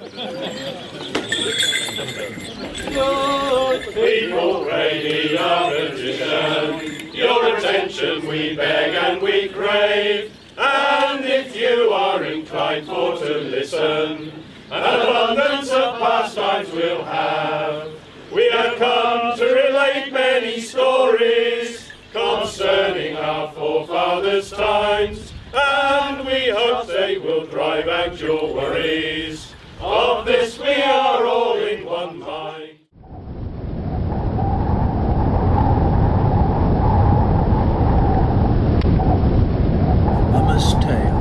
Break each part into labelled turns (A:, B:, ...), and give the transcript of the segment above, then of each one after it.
A: Good people, radio magician, your attention we beg and we crave. And if you are inclined for to listen, an abundance of pastimes we'll have. We have come to relate many stories concerning our forefathers' times, and we hope they will drive out your worries. Of this we are all in one mind.
B: Mummer's Tale.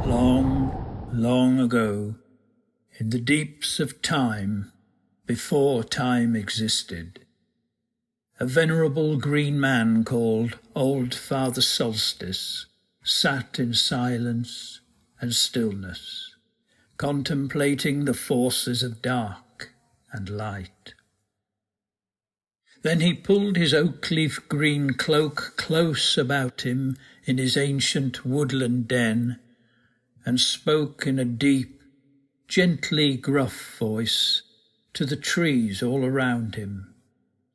B: Long, long ago, in the deeps of time, before time existed, a venerable green man called Old Father Solstice sat in silence and stillness, contemplating the forces of dark and light. Then he pulled his oak-leaf green cloak close about him in his ancient woodland den, and spoke in a deep, gently gruff voice to the trees all around him,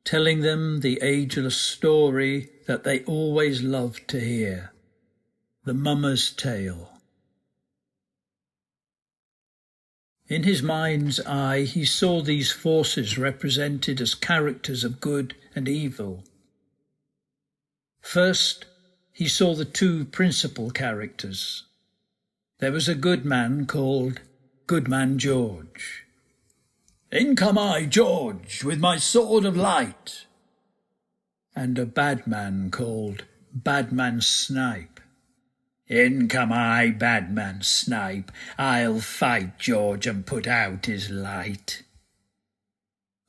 B: telling them the ageless story that they always loved to hear, the Mummer's Tale. In his mind's eye he saw these forces represented as characters of good and evil. First, he saw the two principal characters. There was a good man called Goodman George. "In come I, George, with my sword of light," and a bad man called Badman Snipe. "In come I, Badman Snipe, I'll fight George and put out his light."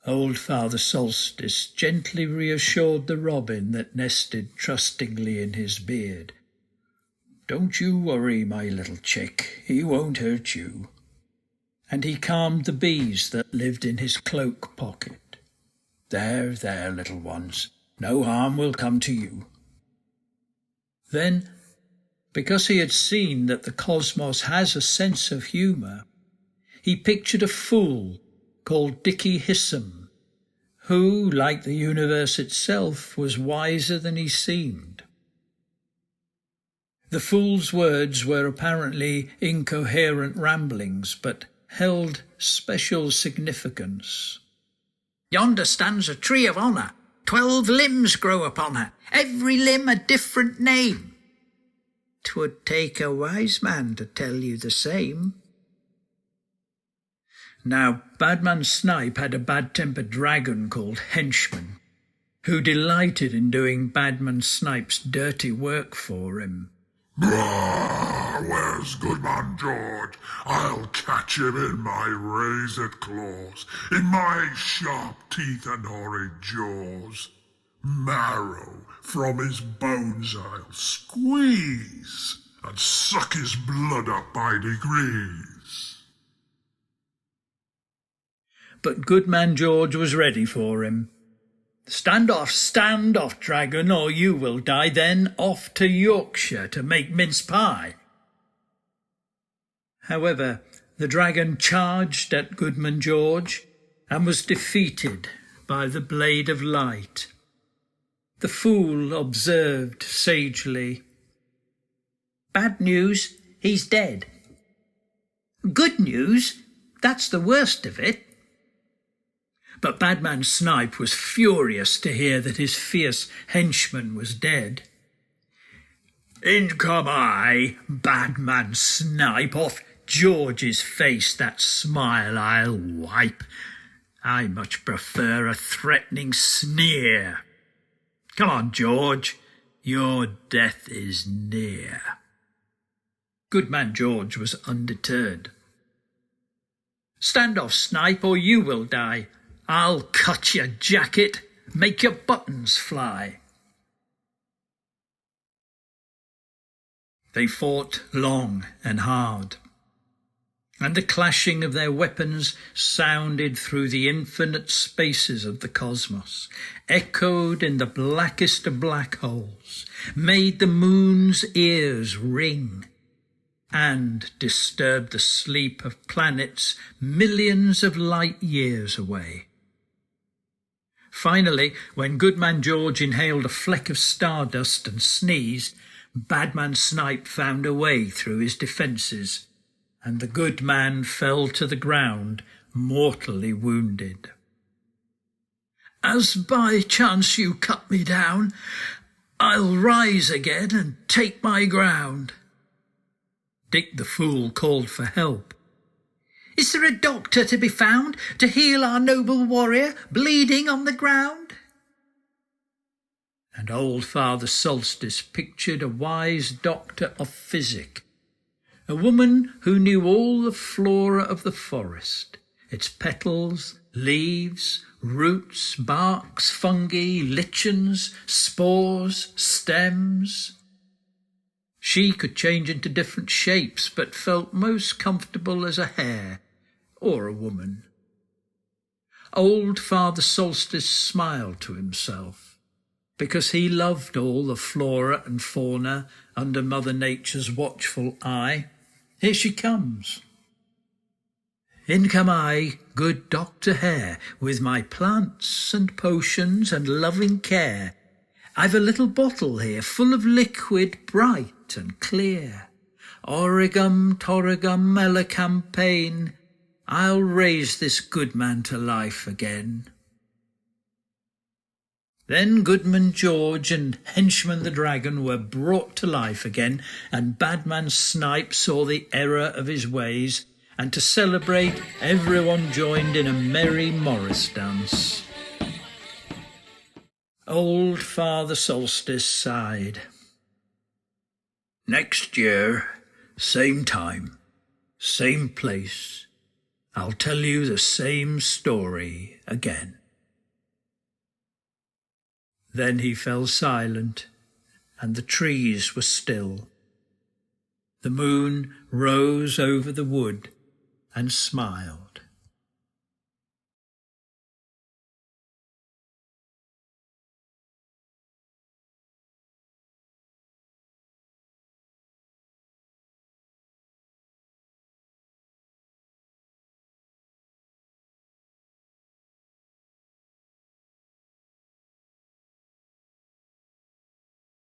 B: Old Father Solstice gently reassured the robin that nested trustingly in his beard. "Don't you worry, my little chick, he won't hurt you." And he calmed the bees that lived in his cloak pocket. "There, there, little ones, no harm will come to you." Then, because he had seen that the cosmos has a sense of humour, he pictured a fool called Dicky Hissam, who, like the universe itself, was wiser than he seemed. The fool's words were apparently incoherent ramblings, but held special significance. "Yonder stands a tree of honour. 12 limbs grow upon her, every limb a different name. 'Twould take a wise man to tell you the same." Now, Badman Snipe had a bad-tempered dragon called Henchman, who delighted in doing Badman Snipe's dirty work for him.
C: "Brrr, where's Goodman George? I'll catch him in my razoured claws, in my sharp teeth and horrid jaws. Marrow from his bones I'll squeeze, and suck his blood up by degrees."
B: But Goodman George was ready for him. Stand off, dragon, or you will die." Then off to Yorkshire to make mince pie. However, the dragon charged at Goodman George and was defeated by the blade of light. The fool observed sagely, "Bad news, he's dead. Good news, that's the worst of it." But Badman Snipe was furious to hear that his fierce henchman was dead. "In come I, Badman Snipe, off George's face that smile I'll wipe. I much prefer a threatening sneer. Come on, George, your death is near." Goodman George was undeterred. "Stand off, Snipe, or you will die. I'll cut your jacket, make your buttons fly." They fought long and hard, and the clashing of their weapons sounded through the infinite spaces of the cosmos, echoed in the blackest of black holes, made the moon's ears ring. and disturbed the sleep of planets millions of light years away. Finally, when Goodman George inhaled a fleck of stardust and sneezed, Badman Snipe found a way through his defences, and the good man fell to the ground, mortally wounded. "As by chance you cut me down, I'll rise again and take my ground." Dick the Fool called for help. "Is there a doctor to be found to heal our noble warrior bleeding on the ground?" And old Father Solstice pictured a wise doctor of physic, a woman who knew all the flora of the forest, its petals, leaves, roots, barks, fungi, lichens, spores, stems. She could change into different shapes, but felt most comfortable as a hare or a woman. Old Father Solstice smiled to himself, because he loved all the flora and fauna under Mother Nature's watchful eye. Here she comes. In come I, good Dr. Hare, with my plants and potions and loving care. I've a little bottle here full of liquid bright and clear. Origum, torigum, elecampane, I'll raise this good man to life again. Then Goodman George and Henchman the Dragon were brought to life again, and Badman Snipe saw the error of his ways, and to celebrate, everyone joined in a merry Morris dance. Old Father Solstice sighed. "Next year, same time, same place, I'll tell you the same story again." Then he fell silent, and the trees were still. The moon rose over the wood and smiled.